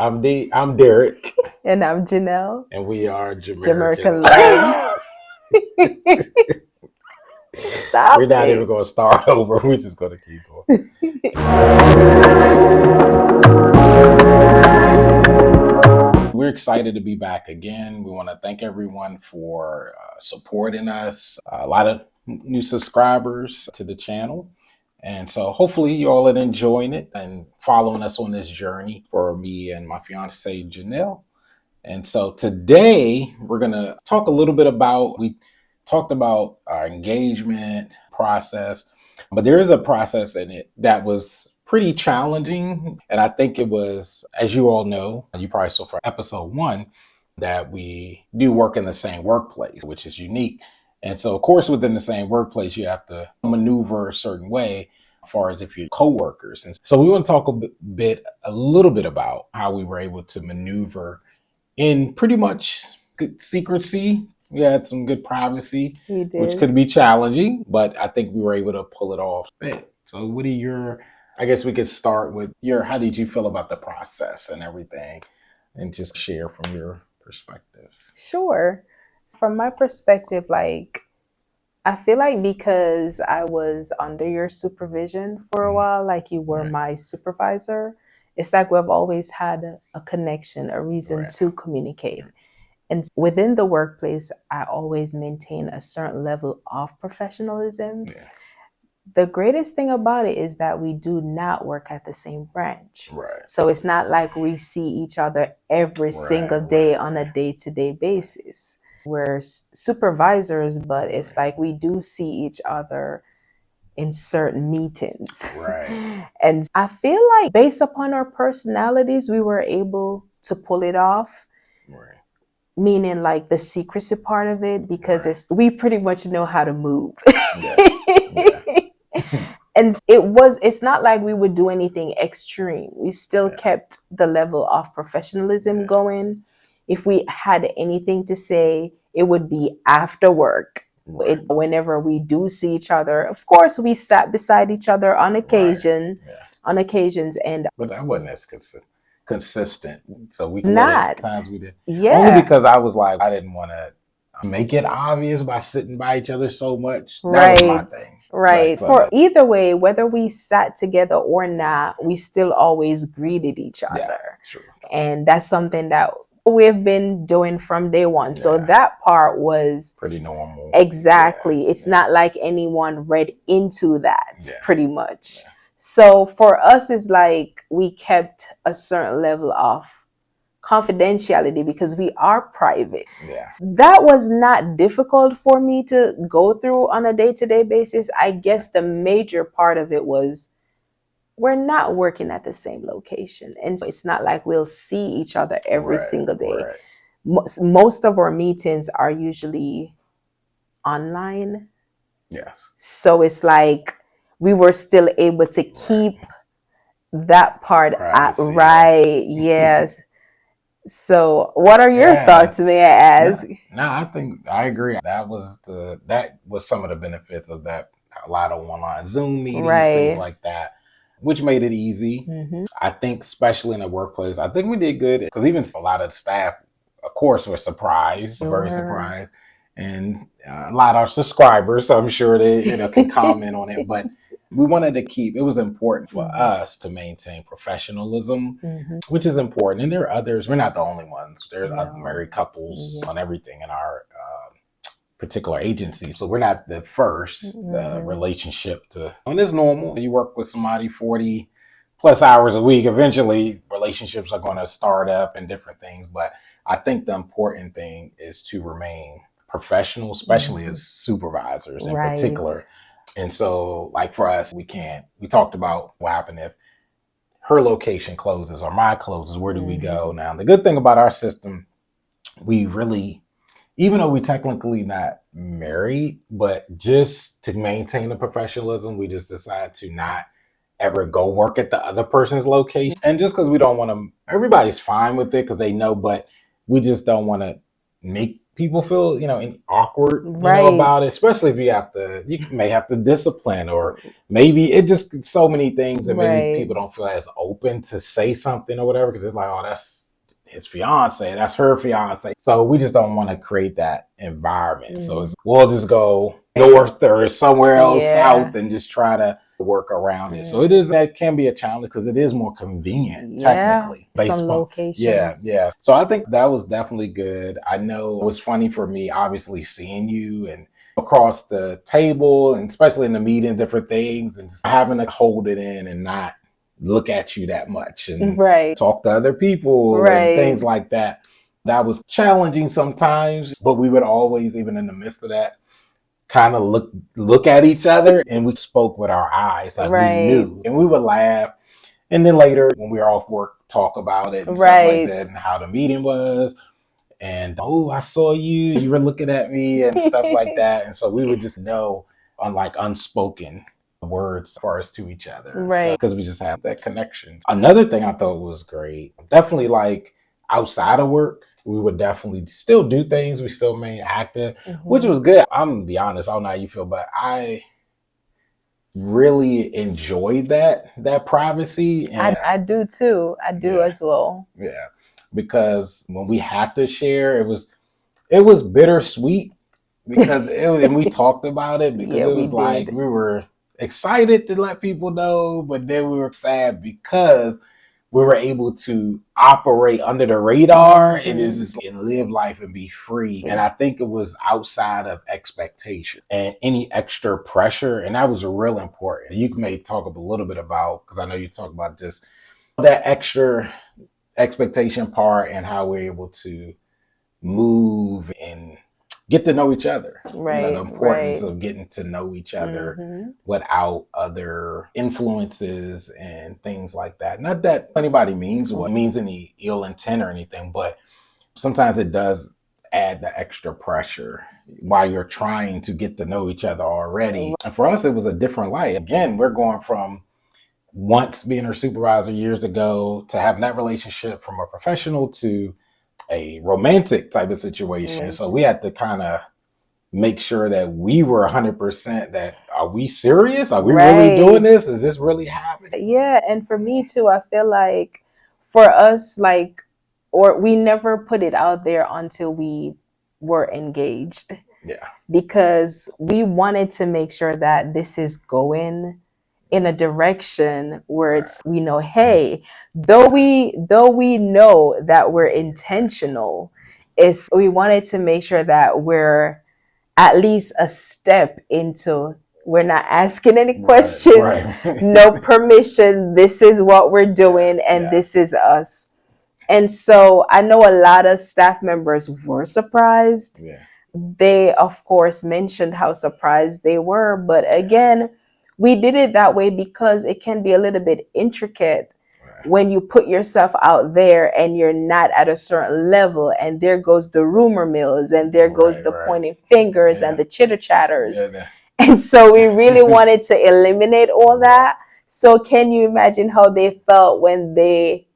I'm Derek, And I'm Jhinil. and we are Jamerican. Jamerican Love. We're Stop not even it. going to start over. We're just going to keep going. We're excited to be back again. We want to thank everyone for supporting us. A lot of new subscribers to the channel. And so hopefully you all are enjoying it and following us on this journey for me and my fiance, Jhinil. And so today we're going to talk a little bit about, we talked about our engagement process, but there is a process in it that was pretty challenging. And I think it was, as you all know, you probably saw for episode 1, that we do work in the same workplace, which is unique. And so, of course, within the same workplace, you have to maneuver a certain way as far as if you're coworkers. And so we want to talk a little bit about how we were able to maneuver in pretty much good secrecy. We had some good privacy, We which did. could be challenging, but I think we were able to pull it off. So what are I guess we could start with how did you feel about the process and everything, and just share from your perspective? Sure. From my perspective, I feel like because I was under your supervision for a while, like you were Right. my supervisor, it's like we've always had a connection, a reason Right. to communicate. And within the workplace, I always maintain a certain level of professionalism. Yeah. The greatest thing about it is that we do not work at the same branch. Right. So it's not like we see each other every single day on a day-to-day basis. We're supervisors, but it's like we do see each other in certain meetings. Right. And I feel like based upon our personalities, we were able to pull it off. Right. Meaning like the secrecy part of it, because we pretty much know how to move. Yeah. Yeah. And it's not like we would do anything extreme. We still kept the level of professionalism going. If we had anything to say, it would be after work. Right. Whenever we do see each other, of course, we sat beside each other on occasions, but that wasn't as consistent. So we not times we did. yeah. Only because I was like, I didn't want to make it obvious by sitting by each other so much. That was my thing. Right. But, For either way, whether we sat together or not, we still always greeted each other. Yeah, true. And that's something that we've been doing from day one. So that part was pretty normal. Exactly. It's not like anyone read into that, pretty much. So for us, it's like we kept a certain level of confidentiality because we are private. That was not difficult for me to go through on a day-to-day basis. I guess the major part of it was we're not working at the same location, and so it's not like we'll see each other every single day. Most of our meetings are usually online. So it's like we were still able to keep that part yes. So what are your thoughts, may I ask? No, I think I agree. That was some of the benefits of that. A lot of online Zoom meetings, things like that, which made it easy. I think especially in the workplace, I think we did good because even a lot of staff, of course, were surprised, very surprised. And a lot of subscribers, so I'm sure they can comment on it, but we wanted to keep, it was important for us to maintain professionalism, which is important. And there are others, we're not the only ones. There's other married couples on everything in our particular agency. So we're not the first relationship to, and it's normal. You work with somebody 40 plus hours a week, eventually relationships are going to start up and different things. But I think the important thing is to remain professional, especially as supervisors in particular. And so like for us, we talked about what happened if her location closes or mine closes, where do we go? Now, the good thing about our system, we really, even though we technically not married, but just to maintain the professionalism, we just decide to not ever go work at the other person's location. And just because we don't want to, everybody's fine with it because they know, but we just don't want to make people feel, awkward, about it, especially if you may have to discipline, or maybe it just so many things that maybe people don't feel as open to say something or whatever, because it's like, oh, that's his fiance, that's her fiance. So we just don't want to create that environment. So we'll just go north or somewhere else south and just try to work around it. So that can be a challenge because it is more convenient technically. Some locations. Yeah. So I think that was definitely good. I know it was funny for me, obviously, seeing you and across the table, and especially in the meeting, different things, and just having to hold it in and not look at you that much and talk to other people and things like that. That was challenging sometimes, but we would always, even in the midst of that, kind of look at each other, and we spoke with our eyes, like we knew, and we would laugh. And then later, when we were off work, talk about it and stuff like that, and how the meeting was. And, oh, I saw you were looking at me and stuff like that. And so we would just know on like unspoken words as far as to each other. Because we just had that connection. Another thing I thought was great, definitely like outside of work, we would definitely still do things. We still remain active, which was good. I'm going to be honest, I don't know how you feel, but I really enjoyed that privacy. And I do too. I do as well. Yeah. Because when we had to share, it was bittersweet, because and we talked about it, because it was like we were excited to let people know, but then we were sad because we were able to operate under the radar and live life and be free. And I think it was outside of expectation and any extra pressure. And that was real important. You may talk a little bit about, because I know you talk about just that extra expectation part and how we're able to move and get to know each other. The importance of getting to know each other without other influences and things like that. Not that anybody means any ill intent or anything, but sometimes it does add the extra pressure while you're trying to get to know each other already. And for us, it was a different life. Again, we're going from once being her supervisor years ago to having that relationship from a professional to a romantic type of situation. So we had to kind of make sure that we were 100% that, are we serious? Are we really doing this? Is this really happening? Yeah. And for me too, I feel like for us, we never put it out there until we were engaged. Yeah. Because we wanted to make sure that this is going in a direction where we know, hey, though we know that we're intentional, we wanted to make sure that we're at least a step into, we're not asking any questions, no permission, this is what we're doing, and this is us. And so I know a lot of staff members were surprised. They, of course, mentioned how surprised they were, but again, we did it that way because it can be a little bit intricate when you put yourself out there and you're not at a certain level, and there goes the rumor mills, and there goes the pointing fingers and the chitter chatters. And so we really wanted to eliminate all that. So can you imagine how they felt when they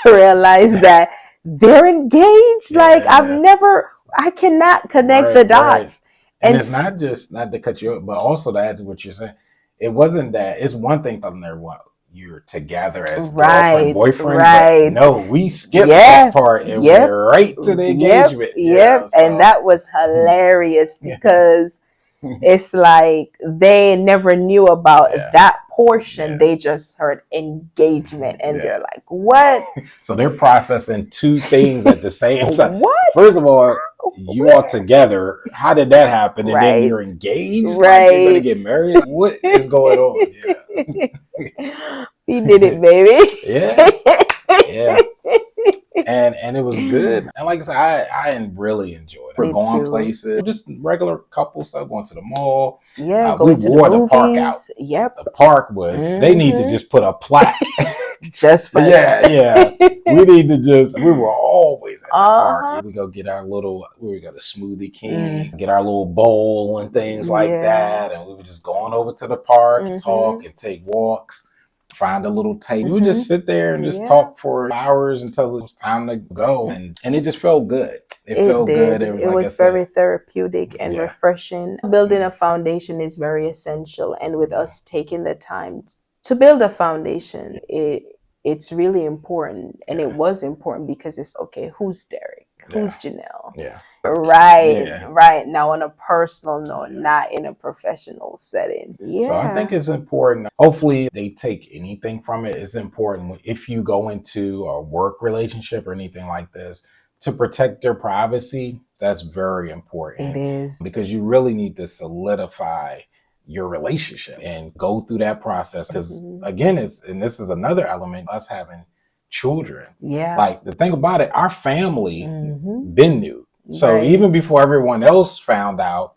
realized that they're engaged? I cannot connect the dots. And it's not just, not to cut you up, but also to add to what you're saying, it wasn't that, it's one thing telling everyone you're together as girlfriend, boyfriend, but no, we skipped that part and went right to the engagement. And that was hilarious because it's like they never knew about that portion. They just heard engagement and they're like, what? So they're processing two things at the same time. What? First of all, you all together, how did that happen? And then you're engaged, like you're gonna get married. What is going on? We did it, baby. Yeah. And it was good. And like I said, I really enjoyed it. We're going places, just regular couple stuff, going to the mall. Yeah, we wore the park out. Yep. The park was, they need to just put a plaque. Just for we need to just, we were always at the park. We go get our little, we got a Smoothie King, get our little bowl and things like that. And we were just going over to the park and talk and take walks, find a little table. We would just sit there and just talk for hours until it was time to go. And it just felt good. It felt did. good. It Like I was said, very therapeutic and refreshing. Building a foundation is very essential. And with us taking the time to build a foundation, it's really important. And it was important because it's okay, who's Derek? Who's Jhinil? Yeah. Right. Now on a personal note, not in a professional setting. Yeah. So I think it's important. Hopefully they take anything from it. It's important if you go into a work relationship or anything like this to protect their privacy. That's very important. It is. Because you really need to solidify your relationship and go through that process. Because again, this is another element, us having children. Yeah. Like the thing about it, our family been new. So even before everyone else found out,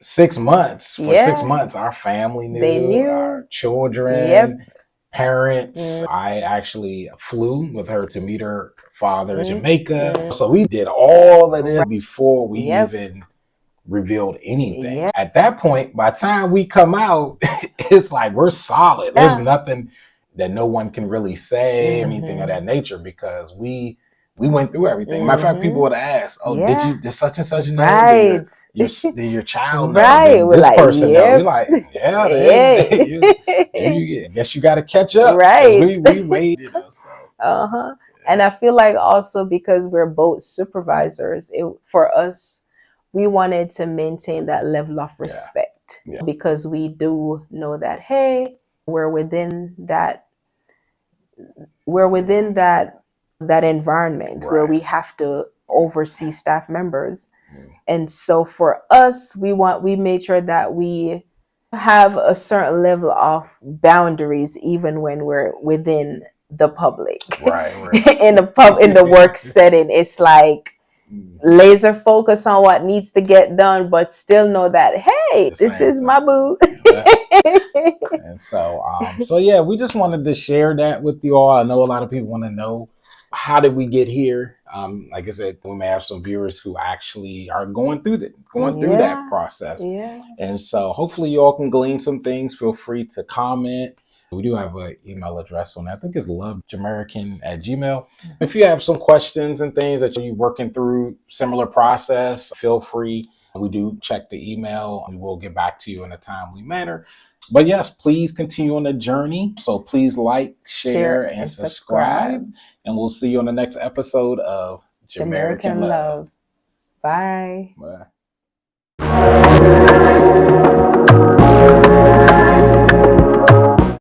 6 months, for 6 months, our family knew, they knew. Our children, parents. I actually flew with her to meet her father in Jamaica. So we did all of this before we even revealed anything. At that point, by the time we come out, it's like we're solid. There's nothing that no one can really say, anything of that nature, because we went through everything. Matter of fact, people would ask, "Oh, did such and such know? Did your child know? Did this person know?" We're like, "Yeah, I guess you got to catch up." We wait, so. And I feel like also because we're both supervisors, for us, we wanted to maintain that level of respect because we do know that, hey, we're within that environment where we have to oversee staff members. And so for us, we made sure that we have a certain level of boundaries even when we're within the public. In the work setting, it's like laser focus on what needs to get done, but still know that, hey, this is my boo. And so yeah, we just wanted to share that with you all. I know a lot of people want to know, how did we get here? Like I said, we may have some viewers who actually are going through that process. And so hopefully you all can glean some things. Feel free to comment. We do have an email address on that. I think it's lovejamerican@gmail. If you have some questions and things that you're working through, similar process, feel free. We do check the email and we'll get back to you in a timely manner. But yes, please continue on the journey. So please like, share, and subscribe. And we'll see you on the next episode of Jamerican Love. Bye. Bye.